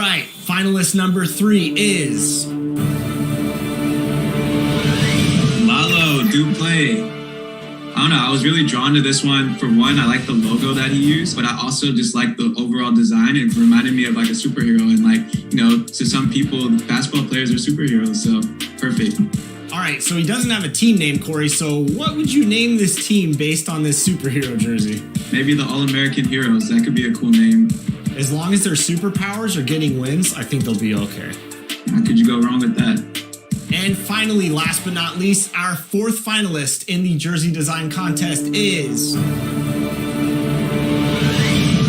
right, finalist number 3 is... Lalo Duplay. I don't know, I was really drawn to this one. For one, I like the logo that he used, but I also just like the overall design. It reminded me of like a superhero, and like, you know, to some people, basketball players are superheroes, so perfect. All right, so he doesn't have a team name, Corey, so what would you name this team based on this superhero jersey? Maybe the All-American Heroes, that could be a cool name. As long as their superpowers are getting wins, I think they'll be okay. How could you go wrong with that? And finally, last but not least, our 4th finalist in the jersey design contest is...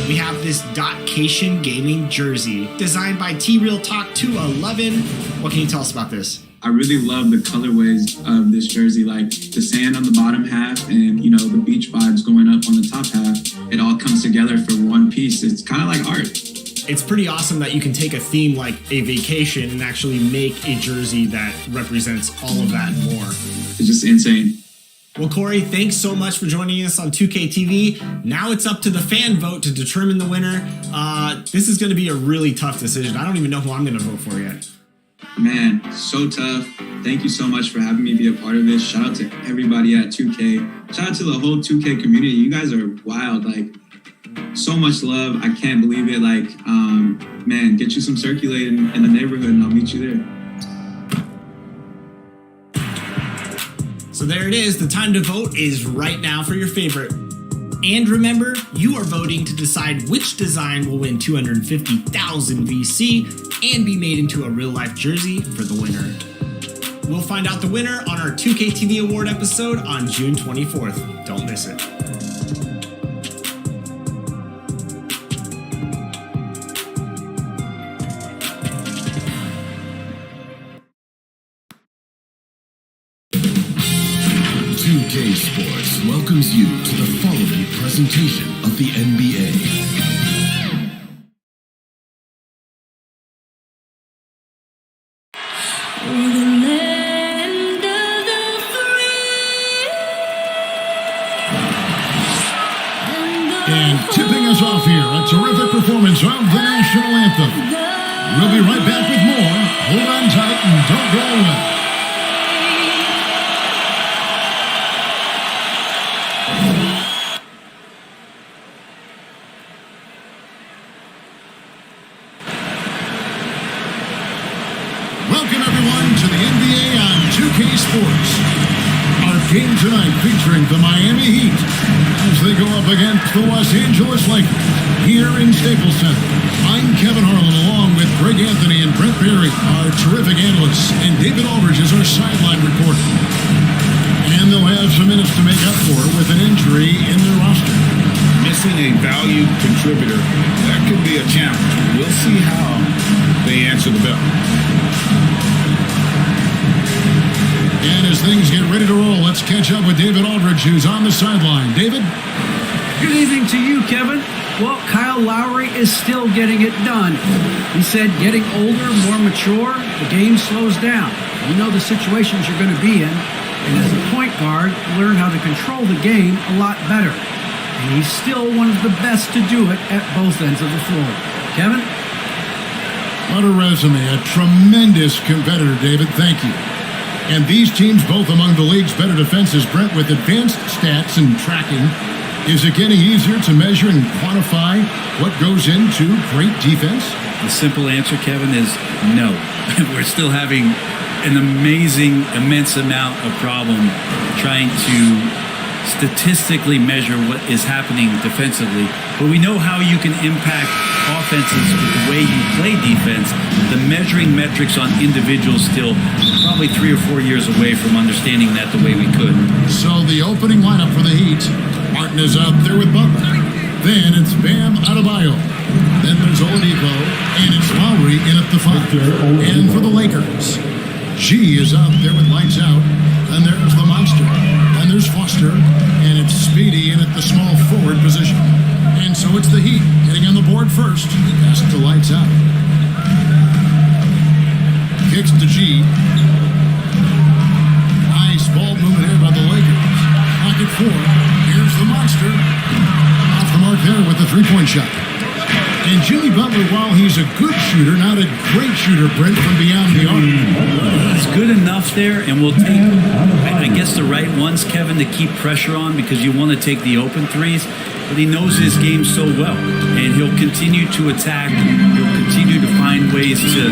We have this Dotcation Gaming jersey, designed by T-Real Talk 211. What can you tell us about this? I really love the colorways of this jersey, like the sand on the bottom half and, you know, the beach vibes going up on the top half. It all comes together for one piece. It's kind of like art. It's pretty awesome that you can take a theme like a vacation and actually make a jersey that represents all of that and more. It's just insane. Well, Corey, thanks so much for joining us on 2K TV. Now it's up to the fan vote to determine the winner. This is going to be a really tough decision. I don't even know who I'm going to vote for yet. Man, so tough. Thank you so much for having me be a part of this. Shout out to everybody at 2K. Shout out to the whole 2K community. You guys are wild. Like, so much love. I can't believe it. Like, man, get you some circulating in the neighborhood and I'll meet you there. So there it is. The time to vote is right now for your favorite. And remember, you are voting to decide which design will win 250,000 VC and be made into a real-life jersey for the winner. We'll find out the winner on our 2K TV Award episode on June 24th. Don't miss it. Sports welcomes you to the following presentation of the NBA. And tipping us off here, a terrific performance of the national anthem. We'll be right back with more. Hold on tight and don't go away. Welcome everyone to the NBA on 2K Sports. Our game tonight featuring the Miami Heat as they go up against the Los Angeles Lakers here in Staples Center. I'm Kevin Harlan along with Greg Anthony and Brent Berry, our terrific analysts, and David Aldridge is our sideline reporter. And they'll have some minutes to make up for with an injury in their roster. Missing a valued contributor, that could be a challenge. We'll see how they answer the bell. And as things get ready to roll, let's catch up with David Aldridge, who's on the sideline. David? Good evening to you, Kevin. Well, Kyle Lowry is still getting it done. He said getting older, more mature, the game slows down. You know the situations you're going to be in, and as a point guard, learn how to control the game a lot better. And he's still one of the best to do it at both ends of the floor. Kevin? What a resume. A tremendous competitor, David. Thank you. And these teams both among the league's better defenses. Brent, with advanced stats and tracking, is it getting easier to measure and quantify what goes into great defense? The simple answer, Kevin, is no. We're still having an amazing, immense amount of problem trying to statistically measure what is happening defensively. But we know how you can impact offenses with the way you play defense. The measuring metrics on individuals still probably 3 or 4 years away from understanding that the way we could. So the opening lineup for the Heat, Martin is out there with Butler. Then it's Bam Adebayo. Then there's Oladipo. And it's Lowry in at the 5. And for the Lakers, G is out there with lights out. And there's the monster. And there's Foster. And it's Speedy in at the small forward position. And so it's the Heat getting on the board first. Pass it to lights out. Kicks to G. Nice ball movement here by the Lakers. Pocket 4. Here's the monster. Off the mark there with the three-point shot. And Jimmy Butler, while he's a good shooter, not a great shooter, Brent, from beyond the arc. He's good enough there, and we'll take, I guess, the right ones, Kevin, to keep pressure on because you want to take the open threes. But he knows his game so well, and he'll continue to attack. He'll continue to find ways to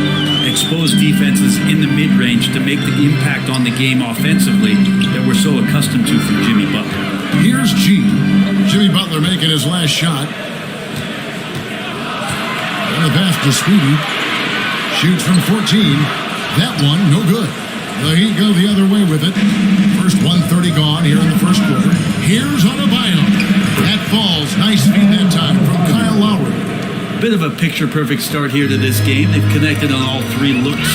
expose defenses in the mid-range to make the impact on the game offensively that we're so accustomed to from Jimmy Butler. Here's G. Jimmy Butler making his last shot. And a pass to Speedy. Shoots from 14. That one, no good. The Heat go the other way with it. First 1:30 gone here in the first quarter. Here's Adebayo. That falls. Nice feed that time from Kyle Lowry. Bit of a picture-perfect start here to this game. They've connected on all three looks.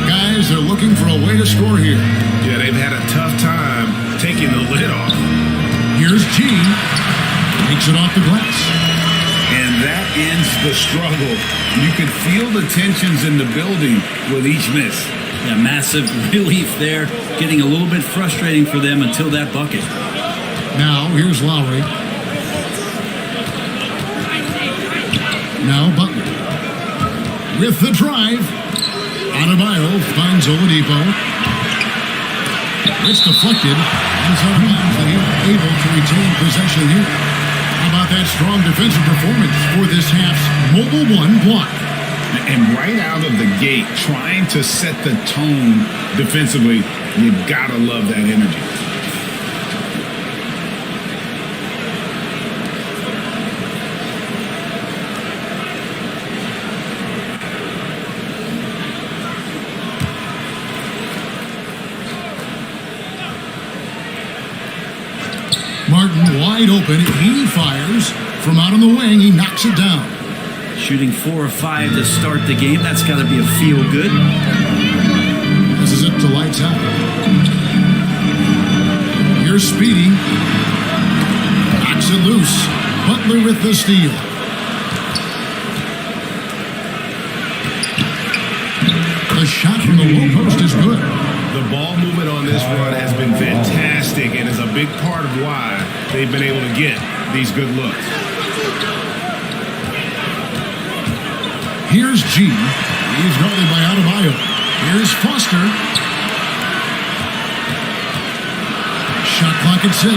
Guys, they're looking for a way to score here. Yeah, they've had a tough time taking the lid off. Here's G. Takes it off the glass. And that ends the struggle. You could feel the tensions in the building with each miss. Yeah, massive relief there. Getting a little bit frustrating for them until that bucket. Now, here's Lowry. Now Butler. With the drive. Adebayo finds Oladipo. It's deflected. And so able to retain possession here. How about that strong defensive performance for this half's Mobile One block? And right out of the gate, trying to set the tone defensively, you gotta love that energy. Martin wide open. He fires from out on the wing. He knocks it down. Shooting 4 or 5 to start the game. That's got to be a feel-good. This is it to lights out. Here's Speedy. Knocks it loose. Butler with the steal. The shot from the low post is good. The ball movement on this run has been fantastic and is a big part of why they've been able to get these good looks. Here's G. He's guarded by Adebayo. Here's Foster. Shot clock at 6.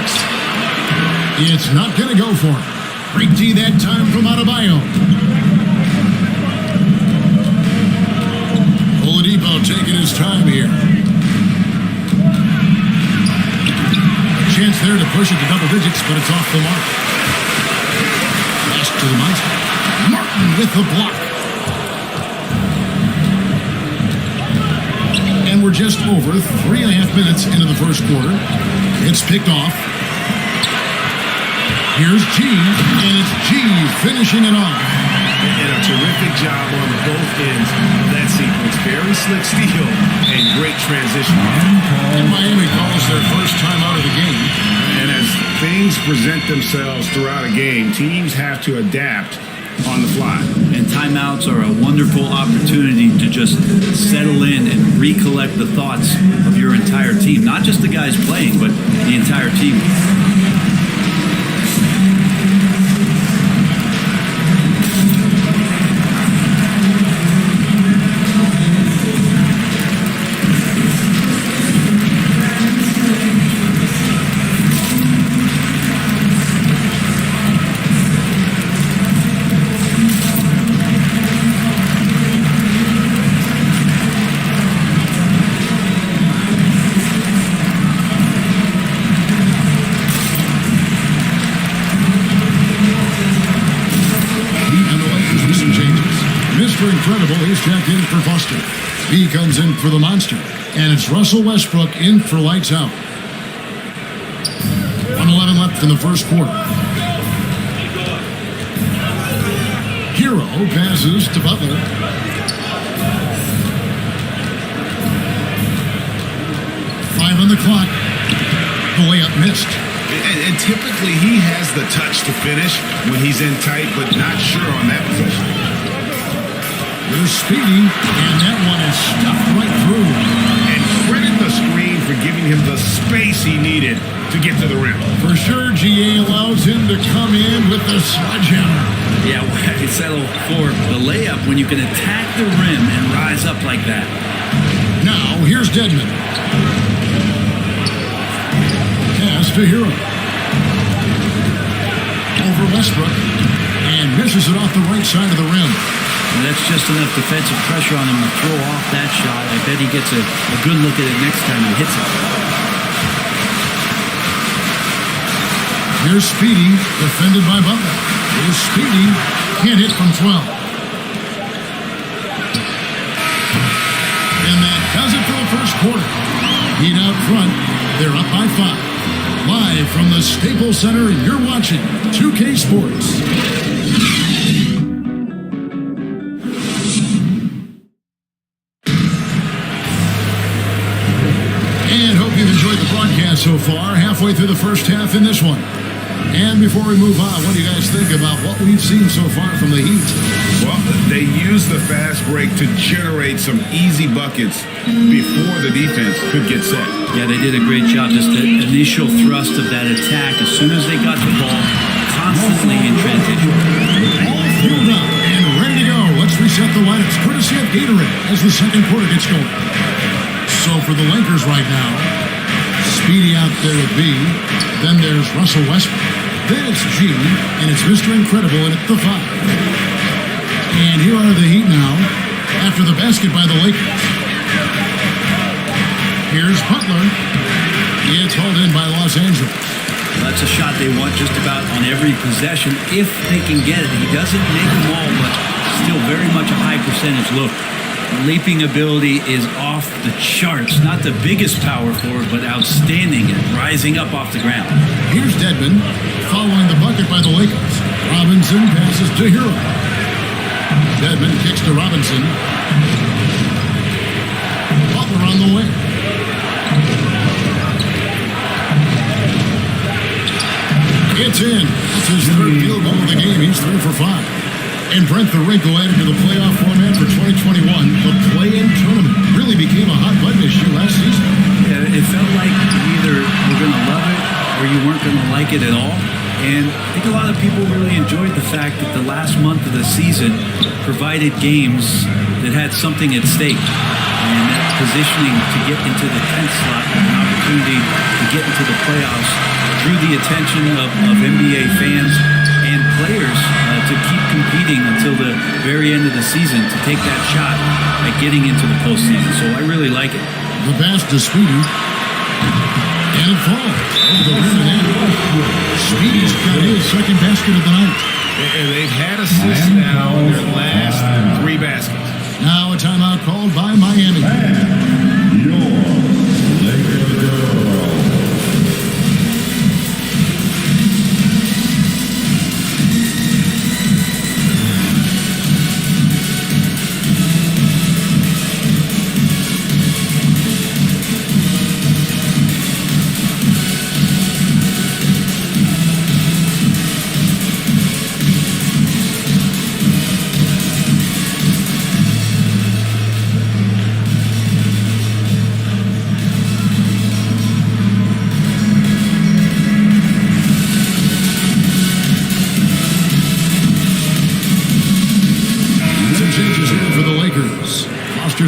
It's not going to go for him. Great D that time from Adebayo. Oladipo taking his time here. Chance there to push it to double digits, but it's off the mark. Pass to the monster. Martin with the block. And we're just over 3.5 minutes into the first quarter. It's picked off. Here's G, and it's G finishing it off. And a terrific job on both ends of that sequence. Very slick steal and great transition. And Miami calls their first time out of the game. And as things present themselves throughout a game, teams have to adapt on the fly. And timeouts are a wonderful opportunity to just settle in and recollect the thoughts of your entire team. Not just the guys playing, but the entire team. Incredible, he's checked in for Foster. He comes in for the monster. And it's Russell Westbrook in for lights out. 1:11 left in the first quarter. Hero passes to Butler. Five on the clock. The layup missed. And typically he has the touch to finish when he's in tight, but not sure on that possession. There's Speedy, and that one is stuffed right through. And credit the screen for giving him the space he needed to get to the rim. For sure, GA allows him to come in with the sledgehammer. Yeah, why settle for the layup when you can attack the rim and rise up like that? Now, here's Dedmon. Pass to Hero. Over Westbrook. And misses it off the right side of the rim. And that's just enough defensive pressure on him to throw off that shot. I bet he gets a good look at it next time he hits it. Here's Speedy, defended by Butler. Here's Speedy, can't hit from 12. And that does it for the first quarter. Heat out front, they're up by 5. Live from the Staples Center, you're watching 2K Sports. And hope you've enjoyed the broadcast so far, halfway through the first half in this one. And before we move on, what do you guys think about what we've seen so far from the Heat? Well, they used the fast break to generate some easy buckets before the defense could get set. Yeah, they did a great job. Just the initial thrust of that attack, as soon as they got the ball, constantly in transition. All fueled up and ready to go. Let's reset the lineups, courtesy of Gatorade, as the second quarter gets going. So for the Lakers right now, Speedy out there with B. Then there's Russell Westbrook. Then it's G, and it's Mr. Incredible in at the 5. And here are the Heat now, after the basket by the Lakers. Here's Butler. It's hauled in by Los Angeles. That's a shot they want just about on every possession, if they can get it. He doesn't make them all, but still very much a high percentage look. Leaping ability is off the charts. Not the biggest power forward, but outstanding at rising up off the ground. Here's Dedmon, following the bucket by the Lakers. Robinson passes to Hero. Dedmon kicks to Robinson. Butler on the way. It's in. That's his third field goal of the game. He's 3 for 5. And Brent the Wrinkle added to the playoff format for 2021. The play-in tournament really became a hot button issue last season. Yeah, it felt like either we're going to love it or you weren't going to like it at all. And I think a lot of people really enjoyed the fact that the last month of the season provided games that had something at stake. And that positioning to get into the 10th slot, an opportunity to get into the playoffs, drew the attention of NBA fans and players to keep competing until the very end of the season to take that shot at getting into the postseason. So I really like it. The pass to Speedy. And it falls over the rim and in. Speedy's got his second basket of the night. And they've had assists now in their last 3 baskets. Now a timeout called by Miami.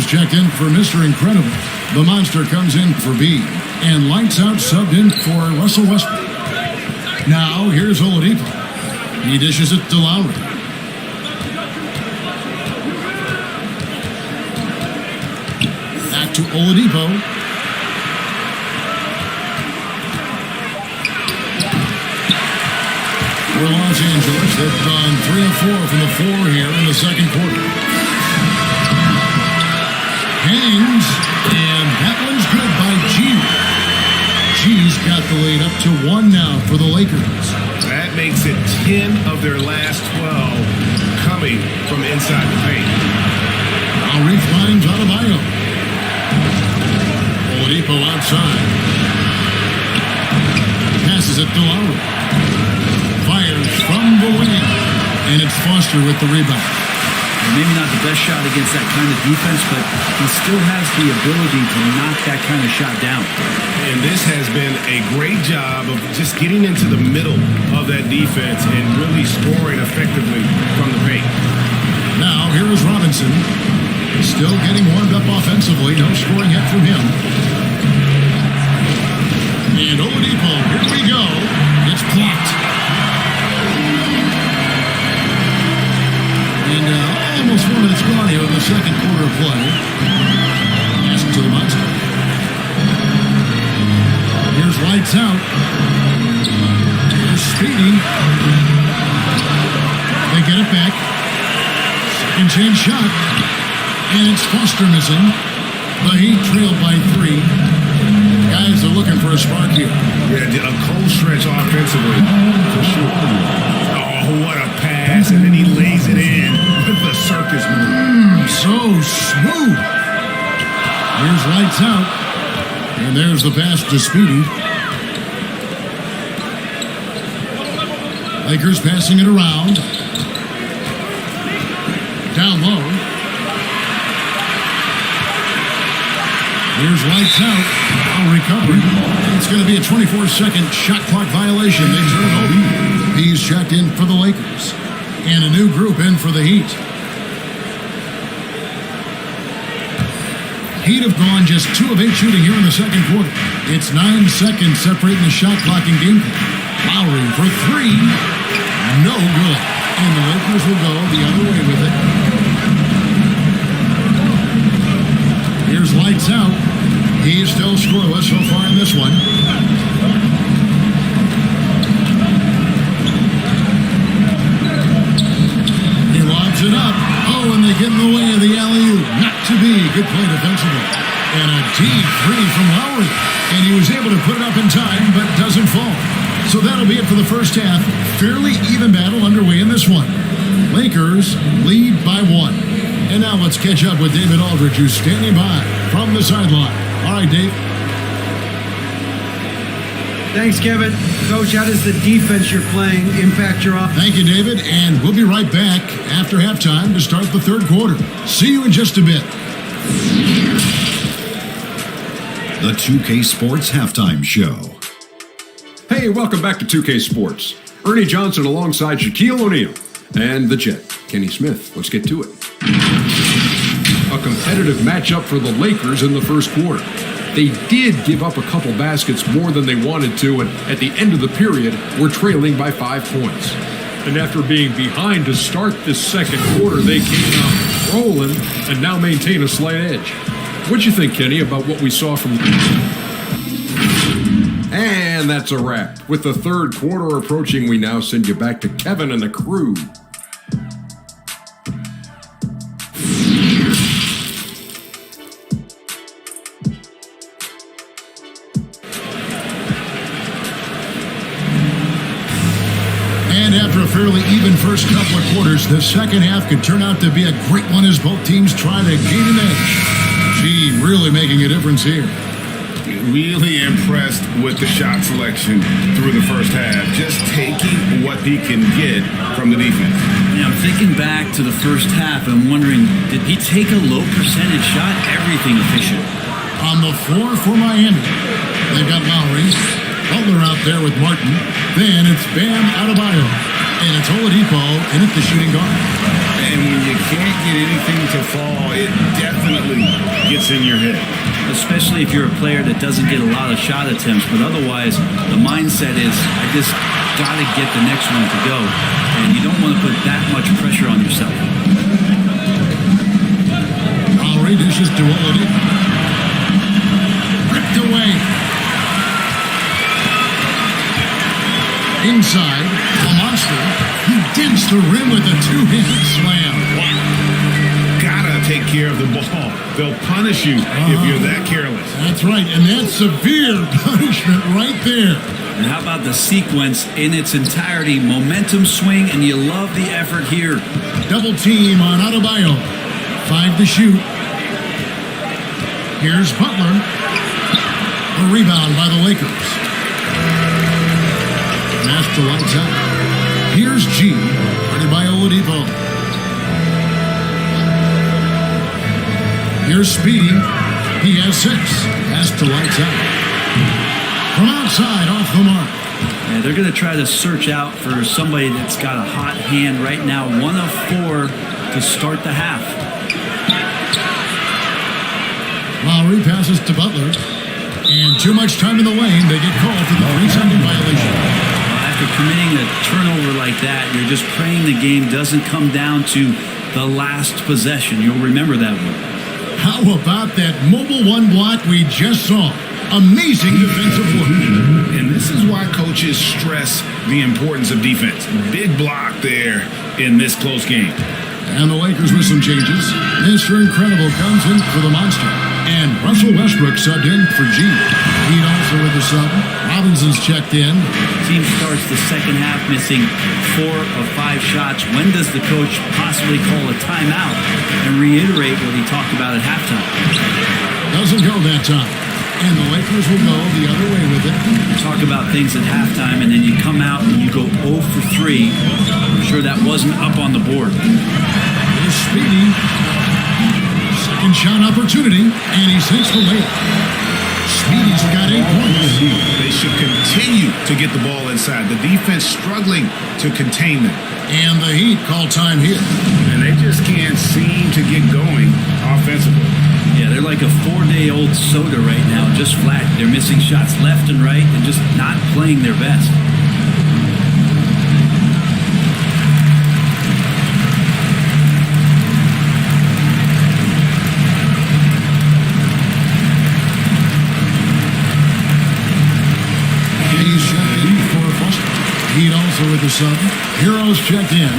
Checked in for Mr. Incredible. The Monster comes in for B. And Lights Out subbed in for Russell Westbrook. Now, here's Oladipo. He dishes it to Lowry. Back to Oladipo. For Los Angeles, they've gone 3 of 4 from the floor here in the second quarter. Hangs, and that one's good by G. G's got the lead up to 1 now for the Lakers. That makes it 10 of their last 12 coming from inside the paint. Lowry finds Adebayo. Oladipo outside. Passes it to Lowry. Fires from the wing. And it's Foster with the rebound. Maybe not the best shot against that kind of defense, but he still has the ability to knock that kind of shot down. And this has been a great job of just getting into the middle of that defense and really scoring effectively from the paint. Now, here is Robinson. Still getting warmed up offensively. No scoring yet from him. And Oladipo, here we go. It's blocked. And almost 1 minute's gone here in the second quarter of play. Pass it to the Monster. Here's lights out. Here's Speedy. They get it back. Second chance shot. And it's Foster missing. The Heat trailed by 3. Guys are looking for a spark here. Yeah, a cold stretch offensively, for sure. Oh, what a pass. And then he lays it in with the circus move. So smooth. Here's lights out. And there's the pass to Speedy. Lakers passing it around. Down low. Here's lights out. Now recovery. It's going to be a 24-second shot clock violation. They turn it over. He's checked in for the Lakers. And a new group in for the Heat. Heat have gone just 2 of 8 shooting here in the second quarter. It's 9 seconds separating the shot clock and game clock. Lowry for 3. No good. And the Lakers will go the other way with it. Here's lights out. He's still scoreless so far in this one. He lobs it up. Oh, and they get in the way of the alley-oop. Not to be. Good play defensively. And a deep 3 from Lowry. And he was able to put it up in time, but doesn't fall. So that'll be it for the first half. Fairly even battle underway in this one. Lakers lead by 1. And now let's catch up with David Aldridge, who's standing by from the sideline. All right, Dave. Thanks, Kevin. Coach, how does the defense you're playing impact your offense? Thank you, David. And we'll be right back after halftime to start the third quarter. See you in just a bit. The 2K Sports Halftime Show. Hey, welcome back to 2K Sports. Ernie Johnson alongside Shaquille O'Neal and the Jet, Kenny Smith. Let's get to it. A competitive matchup for the Lakers in the first quarter. They did give up a couple baskets more than they wanted to, and at the end of the period, were trailing by 5 points. And after being behind to start this second quarter, they came out rolling and now maintain a slight edge. What'd you think, Kenny, about what we saw from... And that's a wrap. With the third quarter approaching, we now send you back to Kevin and the crew. And after a fairly even first couple of quarters, the second half could turn out to be a great one as both teams try to gain an edge. Gee, really making a difference here. Really impressed with the shot selection through the first half. Just taking what he can get from the defense. Yeah, I'm thinking back to the first half and I'm wondering, did he take a low percentage shot? Everything efficient. On the floor for Miami, they've got Lowry. Butler out there with Martin. Then it's Bam Adebayo. And it's Oladipo in at the shooting guard. And when you can't get anything to fall, it definitely gets in your head. Especially if you're a player that doesn't get a lot of shot attempts. But otherwise, the mindset is, I just got to get the next one to go. And you don't want to put that much pressure on yourself. Lowry dishes to Oladipo. Ripped away. Inside, a monster. He dents the rim with a two-hand slam. Wow. Gotta take care of the ball. They'll punish you if you're that careless. That's right, and that's severe punishment right there. And how about the sequence in its entirety? Momentum swing, and you love the effort here. Double team on Adebayo. 5 to shoot. Here's Butler. A rebound by the Lakers. Master lights out. Here's G. Guarded by Oladipo. Here's Speedy. He has 6. Pass to lights out. From outside, off the mark. Yeah, they're going to try to search out for somebody that's got a hot hand right now. 1 of 4 to start the half. Lowry passes to Butler. And too much time in the lane. They get called for the 3-second violation. After committing a turnover like that, you're just praying the game doesn't come down to the last possession. You'll remember that one. How about that mobile 1 block we just saw? Amazing defensive work. And this is why coaches stress the importance of defense. Big block there in this close game. And the Lakers with some changes. Mr. Incredible comes in for the Monster. And Russell Westbrook subbed in for G. Heat also with the sub. Robinson's checked in. Team starts the second half missing 4 of 5 shots. When does the coach possibly call a timeout and reiterate what he talked about at halftime? Doesn't go that time. And the Lakers will go the other way with it. Talk about things at halftime, and then you come out and you go 0 for 3. I'm sure that wasn't up on the board. Here's Speedy. Second shot opportunity, and he sinks the layup. Speedy's got 8 points. They should continue to get the ball inside. The defense struggling to contain them. And the Heat call time here. And they just can't seem to get going offensively. Yeah, they're like a 4-day-old soda right now, just flat. They're missing shots left and right and just not playing their best. He's checked in for Foster. Heat also with the sub. Heroes checked in.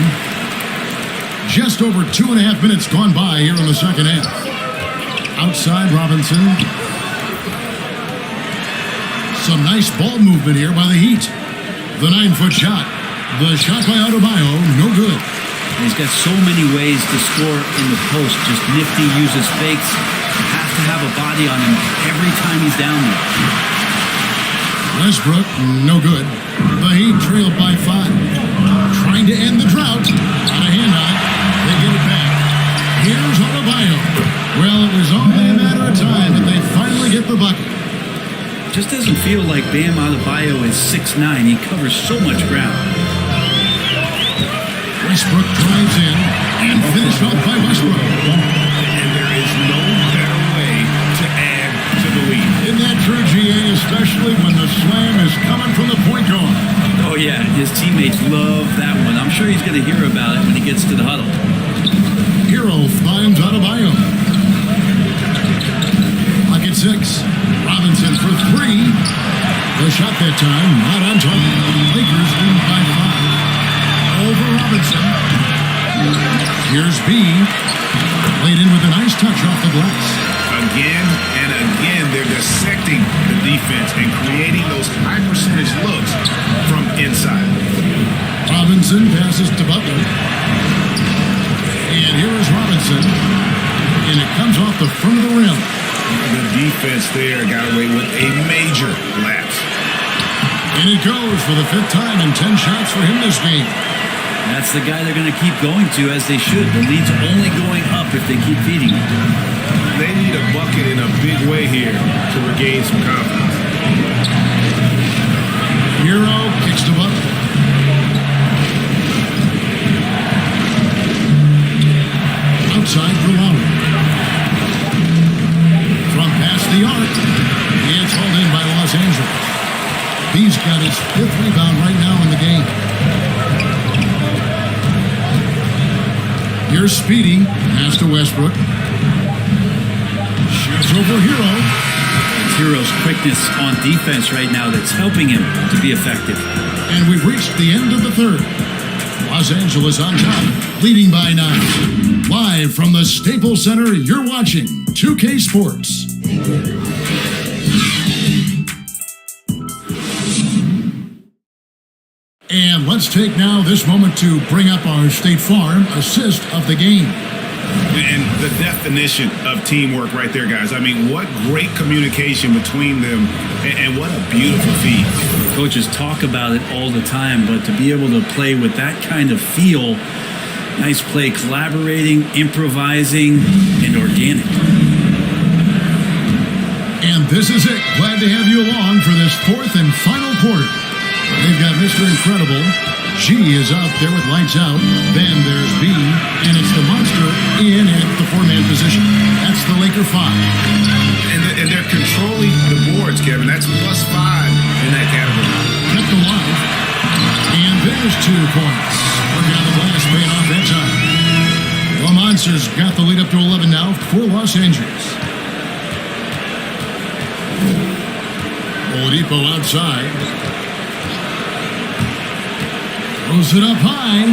Just over 2.5 minutes gone by here in the second half. Outside Robinson. Some nice ball movement here by the Heat. The 9-foot shot. The shot by Adebayo, no good. He's got so many ways to score in the post. Just nifty, uses fakes. You have to have a body on him every time he's down there. Westbrook, no good. The Heat trailed by 5. Trying to end the drought. On a handout. They get it back. Here's Adebayo. Well, it was only a matter of time that they finally get the bucket. Just doesn't feel like Bam Adebayo is 6'9". He covers so much ground. Westbrook drives in and finished off by Westbrook. And there is no better way to add to the lead. Isn't that true, GA? Especially when the slam is coming from the point guard. Oh, yeah. His teammates love that one. I'm sure he's going to hear about it when he gets to the huddle. Hero finds Adebayo. Pocket 6. Robinson for 3. The shot that time, not on target. Lakers lead by 5. Over Robinson. Here's B. Laid in with a nice touch off the glass. Again and again, they're dissecting the defense and creating those high percentage looks from inside. Robinson passes to Butler. And here is Robinson. And it comes off the front of the rim. The defense there got away with a major lapse. And it goes for the 5th time and 10 shots for him this game. That's the guy they're going to keep going to, as they should. The lead's only going up if they keep feeding it. They need a bucket in a big way here to regain some confidence. Hero kicks to Butler. Outside for Lowry. From past the arc. It's hauled in by Los Angeles. He's got his 5th rebound right now in the game. Here's Speedy. Pass to Westbrook. Shoots over Hero. It's Hero's quickness on defense right now that's helping him to be effective. And we've reached the end of the 3rd. Los Angeles on top, leading by 9. Live from the Staples Center, you're watching 2K Sports. And let's take now this moment to bring up our State Farm assist of the game. And the definition of teamwork right there, guys. I mean, what great communication between them, and what a beautiful feat. Coaches talk about it all the time, but to be able to play with that kind of feel, nice play, collaborating, improvising, and organic. This is it. Glad to have you along for this fourth and final quarter. They've got Mr. Incredible. G is out there with lights out. Then there's B, and it's the Monster in at the four-man position. That's the Laker 5. And they're controlling the boards, Kevin. That's +5 in that category. Kept alive. And there's 2 points. Working on the glass, paying off that time. The Monsters got the lead up to 11 now for Los Angeles. Oladipo outside. Throws it up high.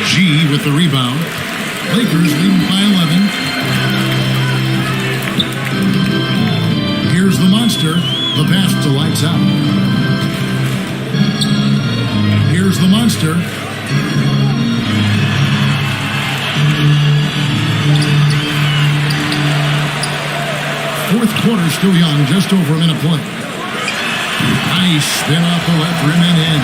G with the rebound. Lakers leading by 11. Here's the Monster. The pass to lights out. Here's the Monster. Fourth quarter still young, just over a minute play. Nice spin off the left rim and in.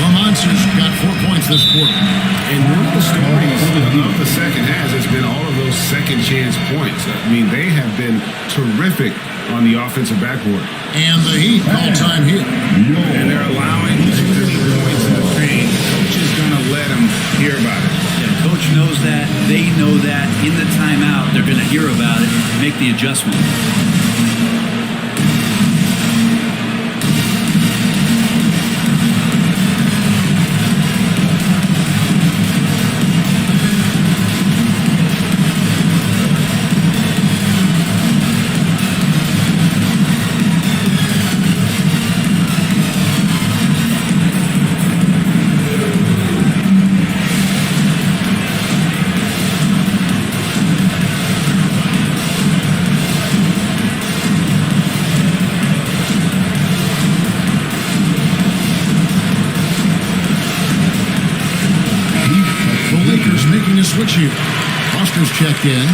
The Monsters got 4 points this quarter. And one of the stories of the second half has been all of those second chance points. I mean, they have been terrific on the offensive backboard. And the Heat all-time hit. And they're allowing 30 points in the paint. Coach is going to let them hear about it. Yeah, coach knows that. They know that. In the timeout, they're going to hear about it and make the adjustment. Switch here. Foster's checked in.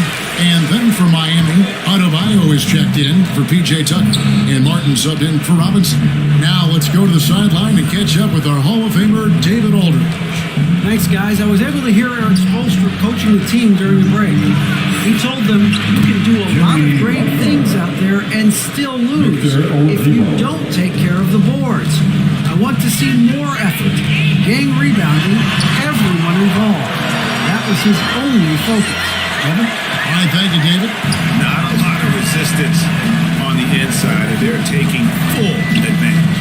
And then for Miami, Adebayo is checked in for P.J. Tucker. And Martin subbed in for Robinson. Now let's go to the sideline and catch up with our Hall of Famer, David Aldridge. Thanks, guys. I was able to hear Eric Spoelstra coaching the team during the break. He told them you can do a lot of great things out there and still lose if you don't take care of the boards. I want to see more effort, gang rebounding, everyone involved. That was his only focus. Kevin? All right, thank you, David. Not a lot of resistance on the inside, and they're taking full advantage.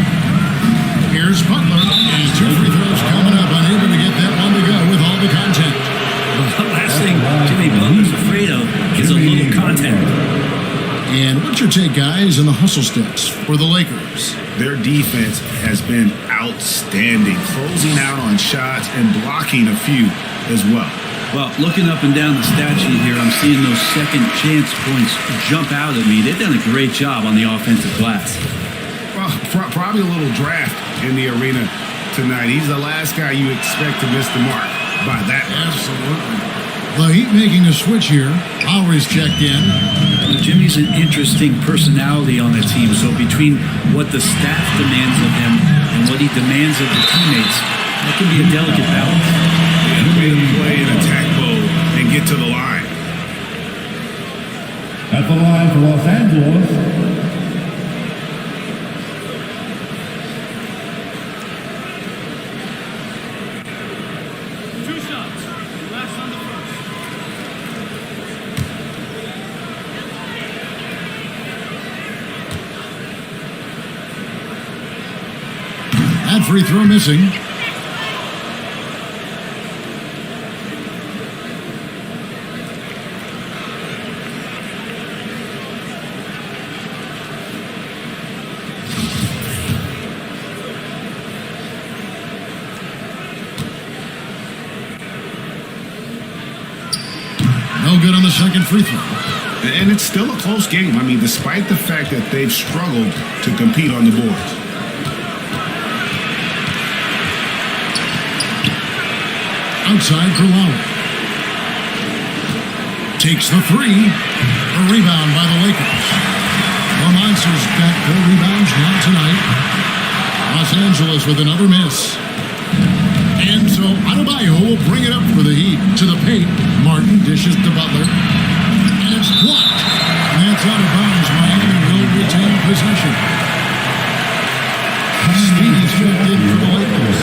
Here's Butler. His 2 free throws coming up, unable to get that one to go with all the contact. The last thing Jimmy Butler's afraid of is a little contact. And what's your take, guys, on the hustle steps for the Lakers? Their defense has been outstanding, closing out on shots and blocking a few as well. Well, looking up and down the stat sheet here, I'm seeing those second chance points jump out at me. They've done a great job on the offensive glass. Well, probably a little draft in the arena tonight. He's the last guy you expect to miss the mark by that much. Absolutely. The Heat making a switch here. Lowry's checked in. Jimmy's an interesting personality on the team, so between what the staff demands of him and what he demands of the teammates, that can be a delicate balance. Yeah, way to play in attack mode and get to the line. At the line for Los Angeles, that free throw missing. No good on the second free throw. And it's still a close game. I mean, despite the fact that they've struggled to compete on the boards. Outside for Lowry. Takes the three. A rebound by the Lakers. The Monsters got 4 rebounds now tonight. Los Angeles with another miss. And so Adebayo will bring it up for the Heat. To the paint. Martin dishes to Butler. And it's blocked. Knocked out of bounds. Miami will retain possession. Speedy's checked in for the Lakers.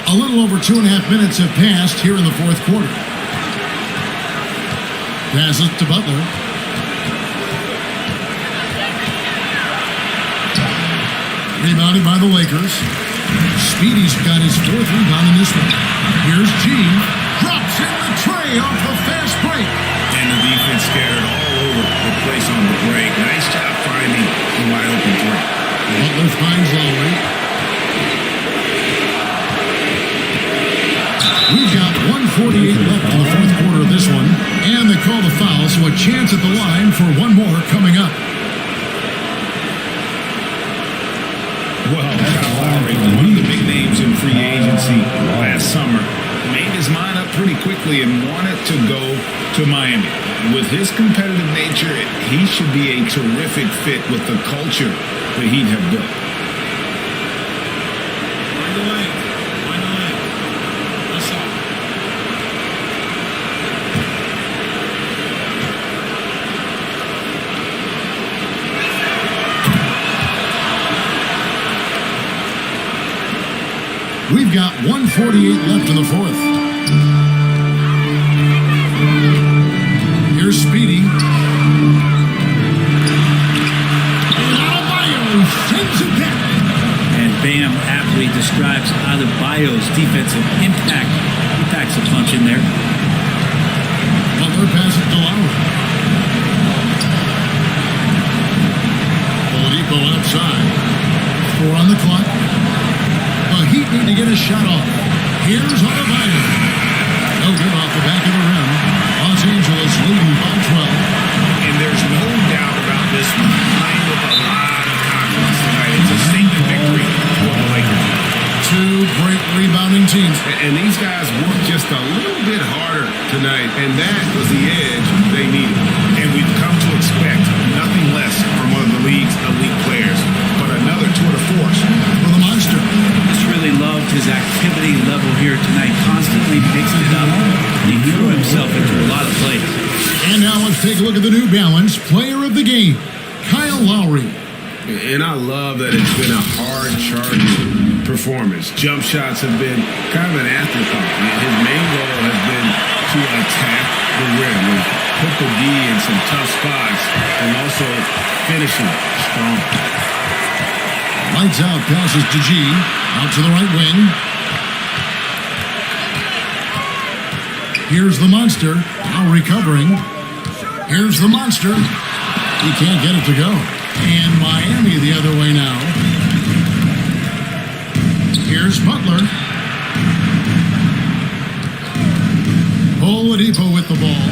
A little over 2.5 minutes have passed here in the fourth quarter. Passes to Butler. Rebounded by the Lakers. Speedy's got his fourth rebound in this one. Here's G. Drops in the tray off the fast break. And the defense scattered all over the place on the break. Nice job finding the wide open three. Butler finds Lowry. We've got 1:48 left in the fourth quarter of this one. And they call the foul, so a chance at the line for one more coming up. Well, Kyle Lowry, one of the big names in free agency last summer, made his mind up pretty quickly and wanted to go to Miami. With his competitive nature, he should be a terrific fit with the culture the Heat have built. We've got 1:48 left in the fourth. Here's Speedy. Adebayo sends it down. And Bam aptly describes Adebayo's defensive impact. He packs a punch in there. Butler passes to Lowry. Oladipo outside. 4 on the clock. The Heat need to get a shot off. Here's Adebayo. No good off the back of the rim. Los Angeles leading by 12. And there's no doubt about this one. Playing with a lot of confidence tonight. It's a statement victory for the Lakers. Two great rebounding teams. And these guys worked just a little bit harder tonight, and that was the edge they needed. And we've come to expect nothing less from one of the league's elite players. But another tour de force for the Monster. Just really loved his activity level here tonight. Constantly mixed it up. He threw himself into a lot of plays. And now let's take a look at the New Balance Player of the Game, Kyle Lowry. And I love that it's been a hard-charging performance. Jump shots have been kind of an afterthought. His main goal has been to attack the rim and put the D in some tough spots and also finishing strong. Lights out, passes to G. Out to the right wing. Here's the Monster. Now recovering. Here's the Monster. He can't get it to go. And Miami the other way now. Here's Butler. Oladipo with the ball.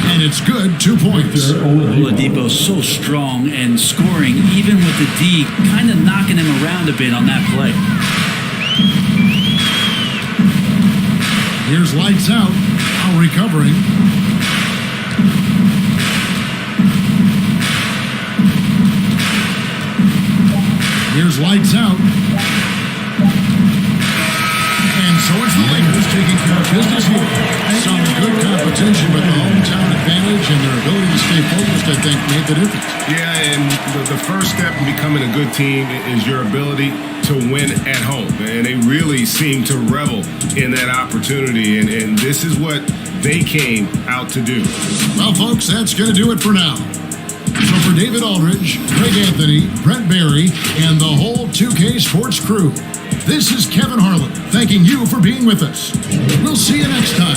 And it's good, 2 points. Oladipo so strong and scoring, even with the D kind of knocking him around a bit on that play. Here's lights out. Now recovering. Here's lights out. And so it's the Lakers taking care of business here. Some good competition, but the hometown advantage and their ability to stay focused, I think, made the difference. Yeah, and the first step in becoming a good team is your ability to win at home. And they really seem to revel in that opportunity. And this is what they came out to do. Well, folks, that's going to do it for now. So for David Aldridge, Greg Anthony, Brent Barry, and the whole 2K Sports crew, this is Kevin Harlan thanking you for being with us. We'll see you next time.